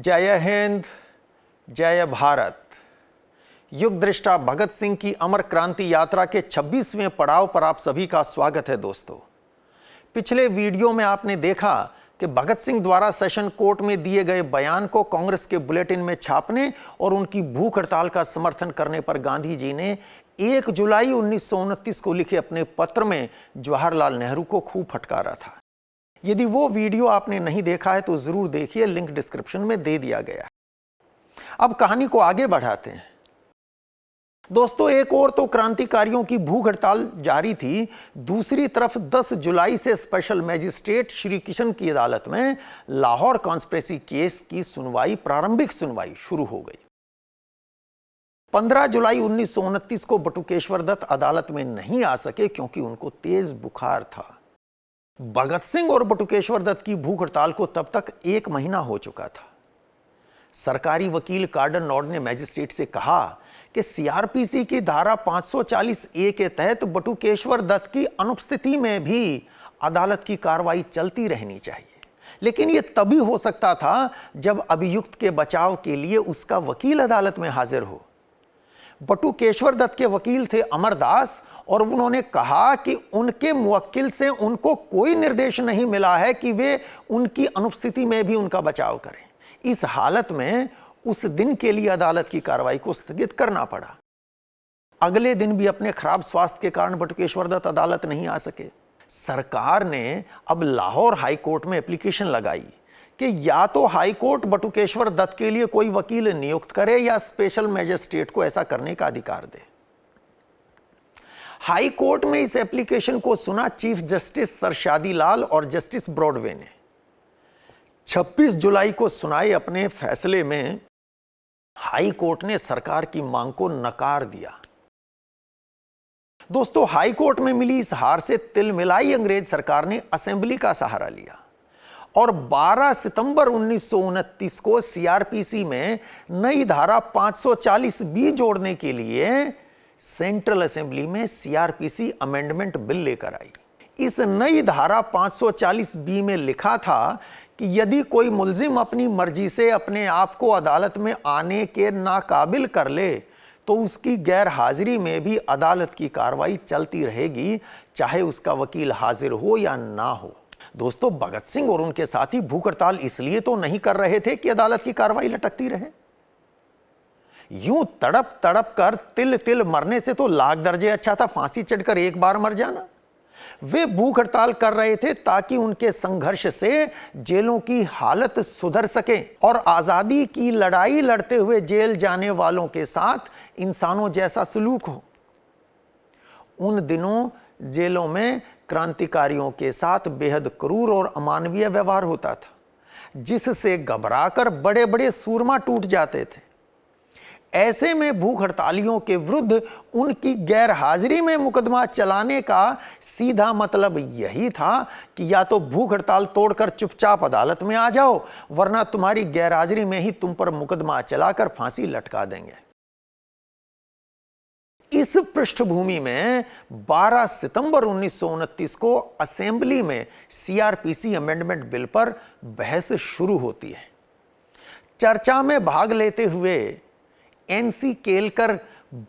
जय हिंद, जय भारत। युग दृष्टा भगत सिंह की अमर क्रांति यात्रा के 26वें पड़ाव पर आप सभी का स्वागत है। दोस्तों, पिछले वीडियो में आपने देखा कि भगत सिंह द्वारा सेशन कोर्ट में दिए गए बयान को कांग्रेस के बुलेटिन में छापने और उनकी भूख हड़ताल का समर्थन करने पर गांधी जी ने 1 जुलाई 1929 को लिखे अपने पत्र में जवाहरलाल नेहरू को खूब फटकारा था। यदि वो वीडियो आपने नहीं देखा है तो जरूर देखिए, लिंक डिस्क्रिप्शन में दे दिया गया है। अब कहानी को आगे बढ़ाते हैं। दोस्तों, एक और तो क्रांतिकारियों की भूख हड़ताल जारी थी, दूसरी तरफ 10 जुलाई से स्पेशल मैजिस्ट्रेट श्री किशन की अदालत में लाहौर कॉन्स्पिरेसी केस की सुनवाई, प्रारंभिक सुनवाई शुरू हो गई। 15 जुलाई 1929 को बटुकेश्वर दत्त अदालत में नहीं आ सके क्योंकि उनको तेज बुखार था। भगत सिंह और बटुकेश्वर दत्त की भूख हड़ताल को तब तक 1 महीना हो चुका था। सरकारी वकील कार्डन नॉर्ड ने मैजिस्ट्रेट से कहा कि सीआरपीसी की धारा 540A के तहत बटुकेश्वर दत्त की अनुपस्थिति में भी अदालत की कार्रवाई चलती रहनी चाहिए, लेकिन यह तभी हो सकता था जब अभियुक्त के बचाव के लिए उसका वकील अदालत में हाजिर हो। बटुकेश्वर दत्त के वकील थे अमरदास और उन्होंने कहा कि उनके मुवक्किल से उनको कोई निर्देश नहीं मिला है कि वे उनकी अनुपस्थिति में भी उनका बचाव करें। इस हालत में उस दिन के लिए अदालत की कार्रवाई को स्थगित करना पड़ा। अगले दिन भी अपने खराब स्वास्थ्य के कारण बटुकेश्वर दत्त अदालत नहीं आ सके। सरकार ने अब लाहौर हाई कोर्ट में एप्लीकेशन लगाई कि या तो हाई कोर्ट बटुकेश्वर दत्त के लिए कोई वकील नियुक्त करे या स्पेशल मैजिस्ट्रेट को ऐसा करने का अधिकार दे। हाई कोर्ट में इस एप्लीकेशन को सुना चीफ जस्टिस सर शादी लाल और जस्टिस ब्रॉडवे ने। 26 जुलाई को सुनाए अपने फैसले में हाई कोर्ट ने सरकार की मांग को नकार दिया। दोस्तों, हाई कोर्ट में मिली इस हार से तिलमिलाई अंग्रेज सरकार ने असेंबली का सहारा लिया और 12 सितंबर 1929 को सीआरपीसी में नई धारा 540B जोड़ने के लिए सेंट्रल असेंबली में सीआरपीसी अमेंडमेंट बिल लेकर आई। इस नई धारा 540B में लिखा था कि यदि कोई मुल्जिम अपनी मर्जी से अपने आप को अदालत में आने के नाकाबिल कर ले तो उसकी गैर हाजिरी में भी अदालत की कार्रवाई चलती रहेगी, चाहे उसका वकील हाजिर हो या ना हो। दोस्तों, भगत सिंह और उनके साथी भूख हड़ताल इसलिए तो नहीं कर रहे थे कि अदालत की कार्रवाई लटकती रहे। यूं तड़प तड़प कर तिल तिल मरने से तो लाख दर्जे अच्छा था फांसी चढ़कर एक बार मर जाना। वे भूख हड़ताल कर रहे थे ताकि उनके संघर्ष से जेलों की हालत सुधर सके और आजादी की लड़ाई लड़ते हुए जेल जाने वालों के साथ इंसानों जैसा सलूक हो। उन दिनों जेलों में क्रांतिकारियों के साथ बेहद क्रूर और अमानवीय व्यवहार होता था, जिससे घबराकर बड़े बड़े सूरमा टूट जाते थे। ऐसे में भूख हड़तालियों के विरुद्ध उनकी गैर हाजिरी में मुकदमा चलाने का सीधा मतलब यही था कि या तो भूख हड़ताल तोड़कर चुपचाप अदालत में आ जाओ, वरना तुम्हारी गैर हाजिरी में ही तुम पर मुकदमा चलाकर फांसी लटका देंगे। इस पृष्ठभूमि में 12 सितंबर 1929 को असेंबली में सीआरपीसी अमेंडमेंट बिल पर बहस शुरू होती है। चर्चा में भाग लेते हुए एनसी केलकर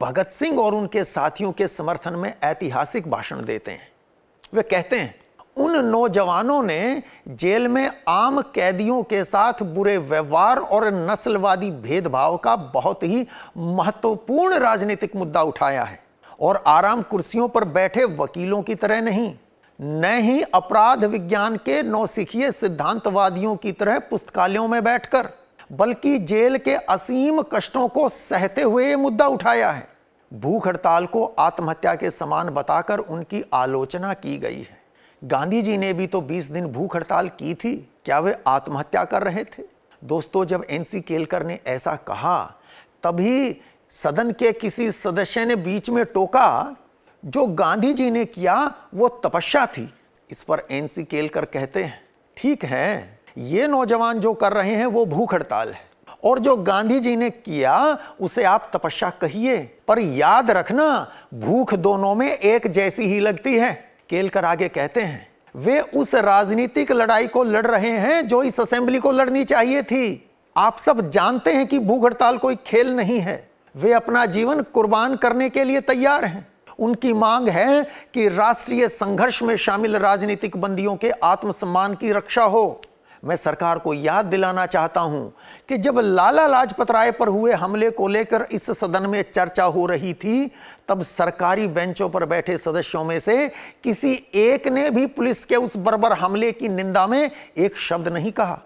भगत सिंह और उनके साथियों के समर्थन में ऐतिहासिक भाषण देते हैं। वे कहते हैं, उन नौजवानों ने जेल में आम कैदियों के साथ बुरे व्यवहार और नस्लवादी भेदभाव का बहुत ही महत्वपूर्ण राजनीतिक मुद्दा उठाया है और आराम कुर्सियों पर बैठे वकीलों की तरह नहीं, न ही अपराध विज्ञान के नौसिखिए सिद्धांतवादियों की तरह पुस्तकालयों में बैठकर, बल्कि जेल के असीम कष्टों को सहते हुए यह मुद्दा उठाया है। भूख हड़ताल को आत्महत्या के समान बताकर उनकी आलोचना की गई है। गांधी जी ने भी तो 20 दिन भूख हड़ताल की थी, क्या वे आत्महत्या कर रहे थे? दोस्तों, जब एनसी केलकर ने ऐसा कहा तभी सदन के किसी सदस्य ने बीच में टोका, जो गांधी जी ने किया वो तपस्या थी। इस पर एनसी केलकर कहते हैं, ठीक है, ये नौजवान जो कर रहे हैं वो भूख हड़ताल है और जो गांधी जी ने किया उसे आप तपस्या कहिए, पर याद रखना भूख दोनों में एक जैसी ही लगती है। केलकर आगे कहते हैं, वे उस राजनीतिक लड़ाई को लड़ रहे हैं जो इस असेंबली को लड़नी चाहिए थी। आप सब जानते हैं कि भूख हड़ताल कोई खेल नहीं है। वे अपना जीवन कुर्बान करने के लिए तैयार हैं। उनकी मांग है कि राष्ट्रीय संघर्ष में शामिल राजनीतिक बंदियों के आत्मसम्मान की रक्षा हो। मैं सरकार को याद दिलाना चाहता हूं कि जब लाला लाजपत राय पर हुए हमले को लेकर इस सदन में चर्चा हो रही थी, तब सरकारी बेंचों पर बैठे सदस्यों में से किसी एक ने भी पुलिस के उस बर्बर हमले की निंदा में एक शब्द नहीं कहा।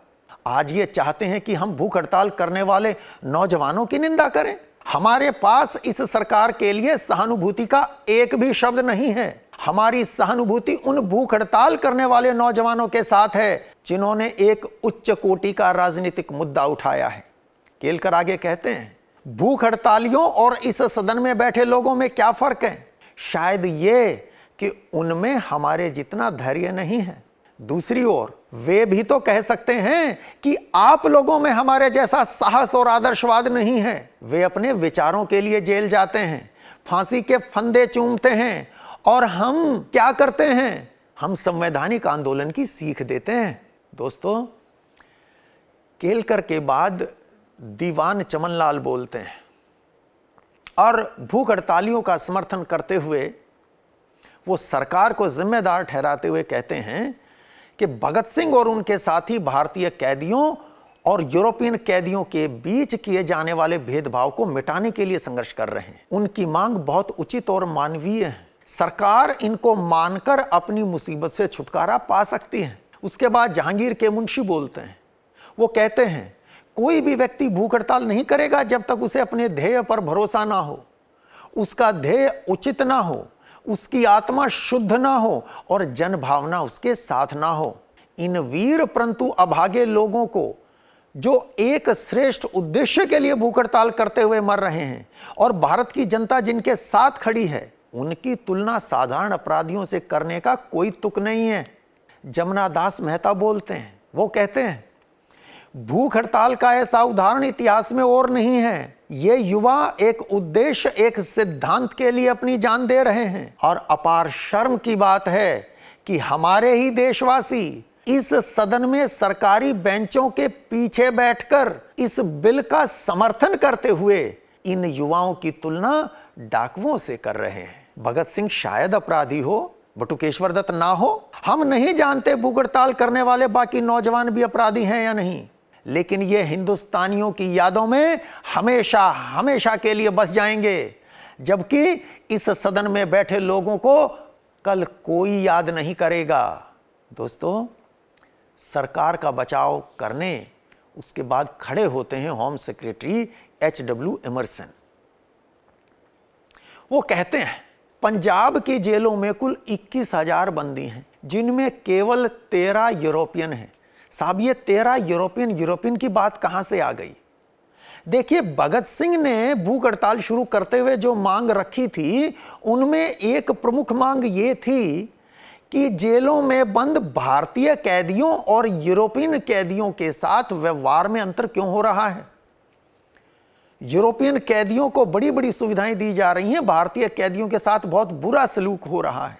आज ये चाहते हैं कि हम भूख हड़ताल करने वाले नौजवानों की निंदा करें। हमारे पास इस सरकार के लिए सहानुभूति का एक भी शब्द नहीं है। हमारी सहानुभूति उन भूख हड़ताल करने वाले नौजवानों के साथ है जिन्होंने एक उच्च कोटि का राजनीतिक मुद्दा उठाया है। केलकर आगे कहते हैं, भूख हड़तालियों और इस सदन में बैठे लोगों में क्या फर्क है? शायद ये कि उनमें हमारे जितना धैर्य नहीं है। दूसरी ओर वे भी तो कह सकते हैं कि आप लोगों में हमारे जैसा साहस और आदर्शवाद नहीं है। वे अपने विचारों के लिए जेल जाते हैं, फांसी के फंदे चूमते हैं, और हम क्या करते हैं? हम संवैधानिक आंदोलन की सीख देते हैं। दोस्तों, केलकर के बाद दीवान चमनलाल बोलते हैं और भूख हड़तालियों का समर्थन करते हुए वो सरकार को जिम्मेदार ठहराते हुए कहते हैं कि भगत सिंह और उनके साथी भारतीय कैदियों और यूरोपियन कैदियों के बीच किए जाने वाले भेदभाव को मिटाने के लिए संघर्ष कर रहे हैं। उनकी मांग बहुत उचित और मानवीय है। सरकार इनको मानकर अपनी मुसीबत से छुटकारा पा सकती है। उसके बाद जहांगीर के मुंशी बोलते हैं। वो कहते हैं, कोई भी व्यक्ति भूख हड़ताल नहीं करेगा जब तक उसे अपने ध्येय पर भरोसा ना हो, उसका ध्येय उचित ना हो, उसकी आत्मा शुद्ध ना हो और जन भावना उसके साथ ना हो। इन वीर परंतु अभागे लोगों को जो एक श्रेष्ठ उद्देश्य के लिए भूख हड़ताल करते हुए मर रहे हैं और भारत की जनता जिनके साथ खड़ी है, उनकी तुलना साधारण अपराधियों से करने का कोई तुक नहीं है। जमुना दास मेहता बोलते हैं। वो कहते हैं, भूख हड़ताल का ऐसा उदाहरण इतिहास में और नहीं है। ये युवा एक उद्देश्य, एक सिद्धांत के लिए अपनी जान दे रहे हैं और अपार शर्म की बात है कि हमारे ही देशवासी इस सदन में सरकारी बेंचों के पीछे बैठकर इस बिल का समर्थन करते हुए इन युवाओं की तुलना डाकुओं से कर रहे हैं। भगत सिंह शायद अपराधी हो, बटुकेश्वर दत्त ना हो। हम नहीं जानते भूख हड़ताल करने वाले बाकी नौजवान भी अपराधी हैं या नहीं, लेकिन ये हिंदुस्तानियों की यादों में हमेशा हमेशा के लिए बस जाएंगे, जबकि इस सदन में बैठे लोगों को कल कोई याद नहीं करेगा। दोस्तों, सरकार का बचाव करने उसके बाद खड़े होते हैं होम सेक्रेटरी HW एमरसन। वो कहते हैं, पंजाब की जेलों में कुल 21,000 बंदी हैं, जिनमें केवल 13 यूरोपियन हैं। साहब, ये 13 यूरोपियन की बात कहां से आ गई? देखिए, भगत सिंह ने भूख हड़ताल शुरू करते हुए जो मांग रखी थी, उनमें एक प्रमुख मांग ये थी कि जेलों में बंद भारतीय कैदियों और यूरोपियन कैदियों के साथ व्यवहार में अंतर क्यों हो रहा है। यूरोपियन कैदियों को बड़ी बड़ी सुविधाएं दी जा रही हैं, भारतीय कैदियों के साथ बहुत बुरा सलूक हो रहा है।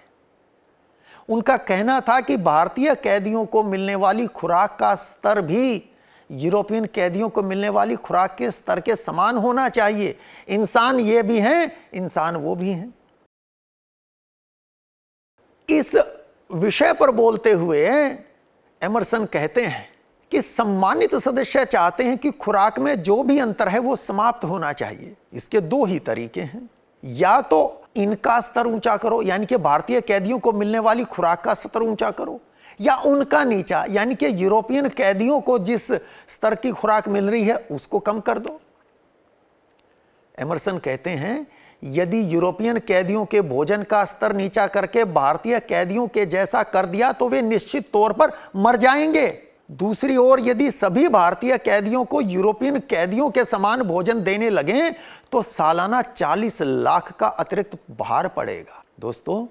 उनका कहना था कि भारतीय कैदियों को मिलने वाली खुराक का स्तर भी यूरोपियन कैदियों को मिलने वाली खुराक के स्तर के समान होना चाहिए। इंसान ये भी हैं, इंसान वो भी हैं। इस विषय पर बोलते हुए एमरसन कहते हैं कि सम्मानित सदस्य चाहते हैं कि खुराक में जो भी अंतर है वो समाप्त होना चाहिए। इसके दो ही तरीके हैं, या तो इनका स्तर ऊंचा करो, यानी कि भारतीय कैदियों को मिलने वाली खुराक का स्तर ऊंचा करो, या उनका नीचा, यानी कि यूरोपियन कैदियों को जिस स्तर की खुराक मिल रही है उसको कम कर दो। एमरसन कहते हैं, यदि यूरोपियन कैदियों के भोजन का स्तर नीचा करके भारतीय कैदियों के जैसा कर दिया तो वे निश्चित तौर पर मर जाएंगे। दूसरी ओर यदि सभी भारतीय कैदियों को यूरोपियन कैदियों के समान भोजन देने लगे तो सालाना 40 लाख का अतिरिक्त भार पड़ेगा। दोस्तों,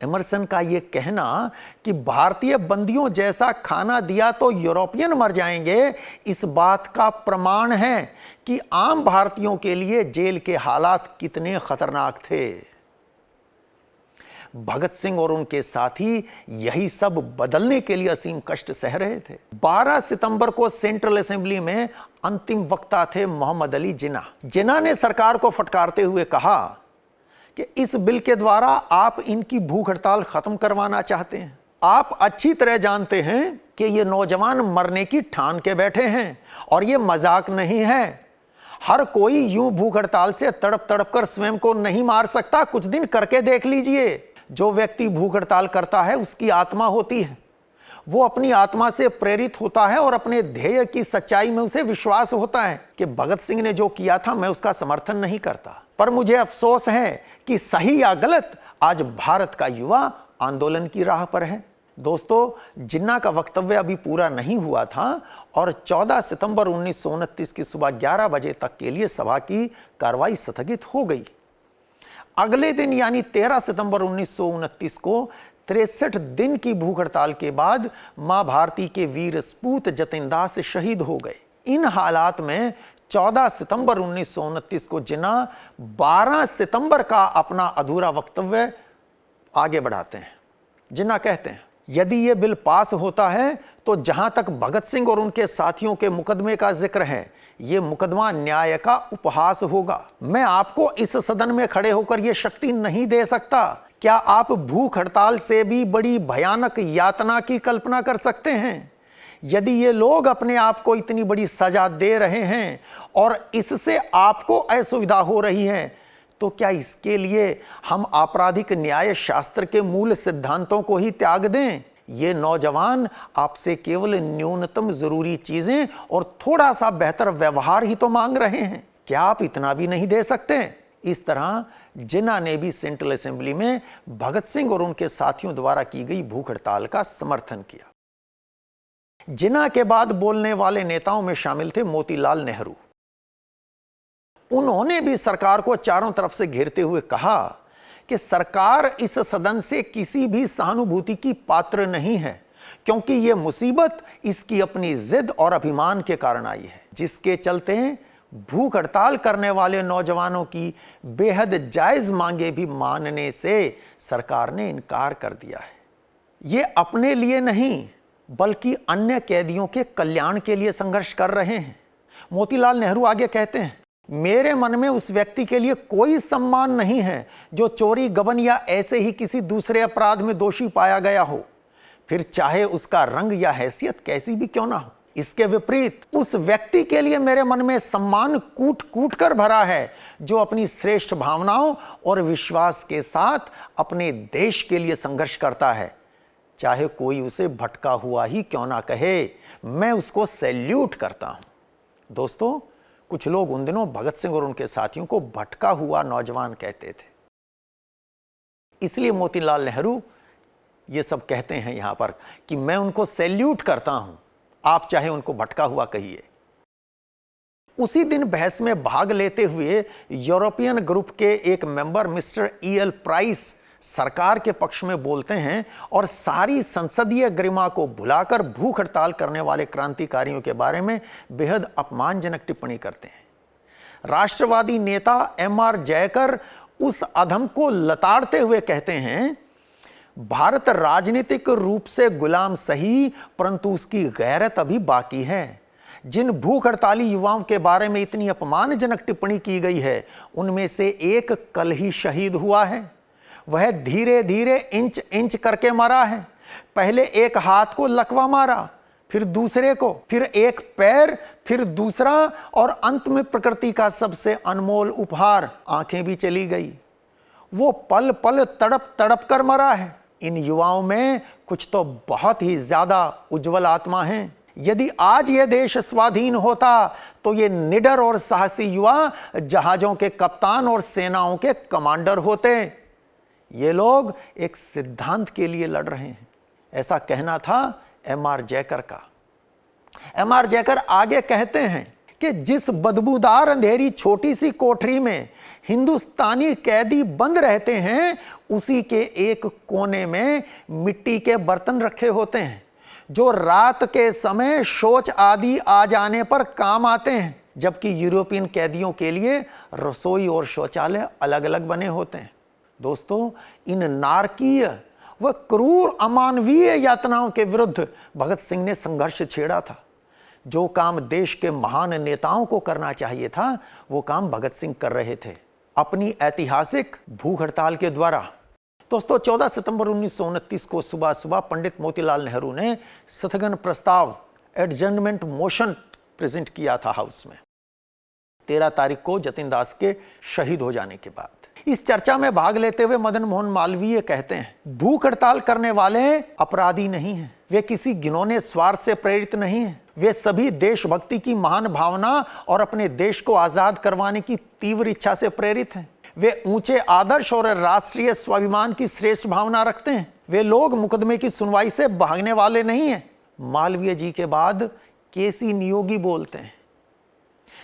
एमरसन का यह कहना कि भारतीय बंदियों जैसा खाना दिया तो यूरोपियन मर जाएंगे, इस बात का प्रमाण है कि आम भारतीयों के लिए जेल के हालात कितने खतरनाक थे। भगत सिंह और उनके साथी यही सब बदलने के लिए असीम कष्ट सह रहे थे। 12 सितंबर को सेंट्रल असेंबली में अंतिम वक्ता थे मोहम्मद अली जिन्ना ने सरकार को फटकारते हुए कहा कि इस बिल के द्वारा आप इनकी भूख हड़ताल खत्म करवाना चाहते हैं। आप अच्छी तरह जानते हैं कि ये नौजवान मरने की ठान के बैठे हैं और ये मजाक नहीं है। हर कोई यूं भूख हड़ताल से तड़प तड़प कर स्वयं को नहीं मार सकता। कुछ दिन करके देख लीजिए। जो व्यक्ति भूख हड़ताल करता है उसकी आत्मा होती है, वो अपनी आत्मा से प्रेरित होता है और अपने ध्येय की सच्चाई में उसे विश्वास होता है कि भगत सिंह ने जो किया था मैं उसका समर्थन नहीं करता, पर मुझे अफसोस है कि सही या गलत आज भारत का युवा आंदोलन की राह पर है। दोस्तों, जिन्ना का वक्तव्य अभी पूरा नहीं हुआ था और 14 सितंबर 1929 की सुबह 11 बजे तक के लिए सभा की कार्रवाई स्थगित हो गई। अगले दिन यानी 13 सितंबर 1929 को 63 दिन की भूख हड़ताल के बाद मां भारती के वीर सपूत जतिन दास शहीद हो गए। इन हालात में 14 सितंबर 1929 को जिन्ना 12 सितंबर का अपना अधूरा वक्तव्य आगे बढ़ाते हैं। जिन्ना कहते हैं, यदि यह बिल पास होता है तो जहां तक भगत सिंह और उनके साथियों के मुकदमे का जिक्र है, यह मुकदमा न्याय का उपहास होगा। मैं आपको इस सदन में खड़े होकर यह शक्ति नहीं दे सकता। क्या आप भूख हड़ताल से भी बड़ी भयानक यातना की कल्पना कर सकते हैं? यदि ये लोग अपने आप को इतनी बड़ी सजा दे रहे हैं और इससे आपको असुविधा हो रही है, तो क्या इसके लिए हम आपराधिक न्याय शास्त्र के मूल सिद्धांतों को ही त्याग दें? ये नौजवान आपसे केवल न्यूनतम जरूरी चीजें और थोड़ा सा बेहतर व्यवहार ही तो मांग रहे हैं। क्या आप इतना भी नहीं दे सकते? इस तरह जिन्ना ने भी सेंट्रल असेंबली में भगत सिंह और उनके साथियों द्वारा की गई भूख हड़ताल का समर्थन किया। जिन्ना के बाद बोलने वाले नेताओं में शामिल थे मोतीलाल नेहरू। उन्होंने भी सरकार को चारों तरफ से घेरते हुए कहा कि सरकार इस सदन से किसी भी सहानुभूति की पात्र नहीं है, क्योंकि यह मुसीबत इसकी अपनी जिद और अभिमान के कारण आई है, जिसके चलते भूख हड़ताल करने वाले नौजवानों की बेहद जायज मांगे भी मानने से सरकार ने इनकार कर दिया है। ये अपने लिए नहीं बल्कि अन्य कैदियों के कल्याण के लिए संघर्ष कर रहे हैं। मोतीलाल नेहरू आगे कहते हैं, मेरे मन में उस व्यक्ति के लिए कोई सम्मान नहीं है जो चोरी, गबन या ऐसे ही किसी दूसरे अपराध में दोषी पाया गया हो, फिर चाहे उसका रंग या हैसियत कैसी भी क्यों ना हो। इसके विपरीत उस व्यक्ति के लिए मेरे मन में सम्मान कूट कूट कर भरा है जो अपनी श्रेष्ठ भावनाओं और विश्वास के साथ अपने देश के लिए संघर्ष करता है, चाहे कोई उसे भटका हुआ ही क्यों ना कहे। मैं उसको सैल्यूट करता हूं। दोस्तों, कुछ लोग उन दिनों भगत सिंह और उनके साथियों को भटका हुआ नौजवान कहते थे, इसलिए मोतीलाल नेहरू ये सब कहते हैं यहां पर कि मैं उनको सैल्यूट करता हूं, आप चाहे उनको भटका हुआ कहिए। उसी दिन बहस में भाग लेते हुए यूरोपियन ग्रुप के एक मेंबर मिस्टर E.L. प्राइस सरकार के पक्ष में बोलते हैं और सारी संसदीय गरिमा को भुलाकर भूख हड़ताल करने वाले क्रांतिकारियों के बारे में बेहद अपमानजनक टिप्पणी करते हैं। राष्ट्रवादी नेता M.R. जयकर उस अधम को लताड़ते हुए कहते हैं, भारत राजनीतिक रूप से गुलाम सही, परंतु उसकी गैरत अभी बाकी है। जिन भूख हड़ताली युवाओं के बारे में इतनी अपमानजनक टिप्पणी की गई है, उनमें से एक कल ही शहीद हुआ है। वह धीरे धीरे इंच इंच करके मरा है। पहले एक हाथ को लकवा मारा, फिर दूसरे को, फिर एक पैर, फिर दूसरा और अंत में प्रकृति का सबसे अनमोल उपहार, आंखें भी चली गई। वो पल पल तड़प तड़प कर मरा है। इन युवाओं में कुछ तो बहुत ही ज्यादा उज्जवल आत्मा है। यदि आज यह देश स्वाधीन होता तो ये निडर और साहसी युवा जहाजों के कप्तान और सेनाओं के कमांडर होते। ये लोग एक सिद्धांत के लिए लड़ रहे हैं, ऐसा कहना था M.R. जयकर का। M.R. जयकर आगे कहते हैं कि जिस बदबूदार अंधेरी छोटी सी कोठरी में हिंदुस्तानी कैदी बंद रहते हैं, उसी के एक कोने में मिट्टी के बर्तन रखे होते हैं जो रात के समय शौच आदि आ जाने पर काम आते हैं, जबकि यूरोपियन कैदियों के लिए रसोई और शौचालय अलग अलग बने होते हैं। दोस्तों, इन नारकीय व क्रूर अमानवीय यातनाओं के विरुद्ध भगत सिंह ने संघर्ष छेड़ा था। जो काम देश के महान नेताओं को करना चाहिए था, वो काम भगत सिंह कर रहे थे अपनी ऐतिहासिक भूख हड़ताल के द्वारा। दोस्तों, 14 सितंबर 1929 को सुबह सुबह पंडित मोतीलाल नेहरू ने स्थगन प्रस्ताव एडजर्नमेंट मोशन प्रेजेंट किया था हाउस में, 13 तारीख को जतिन दास के शहीद हो जाने के बाद। इस चर्चा में भाग लेते हुए मदन मोहन मालवीय कहते हैं, भूख हड़ताल करने वाले अपराधी नहीं हैं, वे किसी घिनौने स्वार्थ से प्रेरित नहीं हैं, वे सभी देशभक्ति की महान भावना और अपने देश को आजाद करवाने की तीव्र इच्छा से प्रेरित हैं। वे ऊंचे आदर्श और राष्ट्रीय स्वाभिमान की श्रेष्ठ भावना रखते हैं। वे लोग मुकदमे की सुनवाई से भागने वाले नहीं हैं। मालवीय जी के बाद केसी नियोगी बोलते हैं।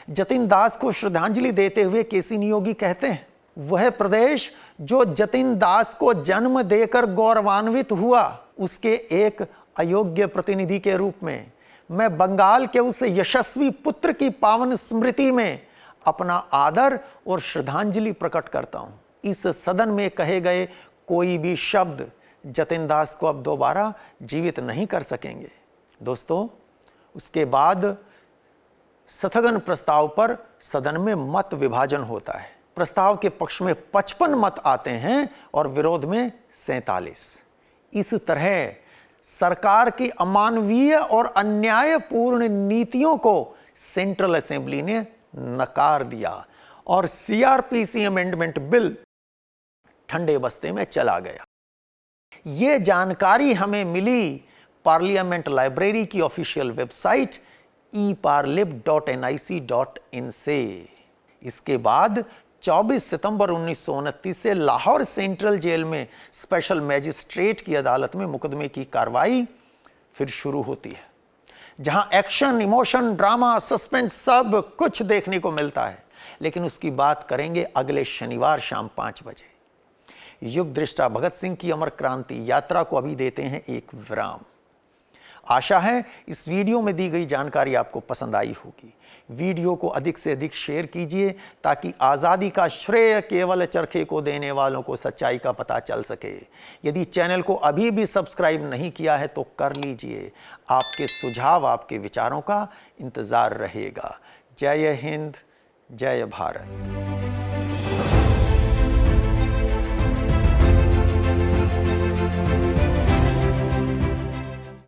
जतिन दास को श्रद्धांजलि देते हुए केसी नियोगी कहते हैं, वह प्रदेश जो जतिन दास को जन्म देकर गौरवान्वित हुआ, उसके एक अयोग्य प्रतिनिधि के रूप में मैं बंगाल के उस यशस्वी पुत्र की पावन स्मृति में अपना आदर और श्रद्धांजलि प्रकट करता हूं। इस सदन में कहे गए कोई भी शब्द जतिन दास को अब दोबारा जीवित नहीं कर सकेंगे। दोस्तों, उसके बाद स्थगन प्रस्ताव पर सदन में मत विभाजन होता है। प्रस्ताव के पक्ष में 55 मत आते हैं और विरोध में 47। इस तरह सरकार की अमानवीय और अन्यायपूर्ण नीतियों को सेंट्रल असेंबली ने नकार दिया और सीआरपीसी अमेंडमेंट बिल ठंडे बस्ते में चला गया। यह जानकारी हमें मिली पार्लियामेंट लाइब्रेरी की ऑफिशियल वेबसाइट eparlib.nic.in से। इसके बाद 24 सितंबर 1929 से लाहौर सेंट्रल जेल में स्पेशल मैजिस्ट्रेट की अदालत में मुकदमे की कार्रवाई फिर शुरू होती है, जहां एक्शन, इमोशन, ड्रामा, सस्पेंस सब कुछ देखने को मिलता है। लेकिन उसकी बात करेंगे अगले शनिवार शाम 5 बजे। युग दृष्टा भगत सिंह की अमर क्रांति यात्रा को अभी देते हैं एक विराम। आशा है इस वीडियो में दी गई जानकारी आपको पसंद आई होगी। वीडियो को अधिक से अधिक शेयर कीजिए ताकि आज़ादी का श्रेय केवल चरखे को देने वालों को सच्चाई का पता चल सके। यदि चैनल को अभी भी सब्सक्राइब नहीं किया है तो कर लीजिए। आपके सुझाव, आपके विचारों का इंतज़ार रहेगा। जय हिंद, जय भारत।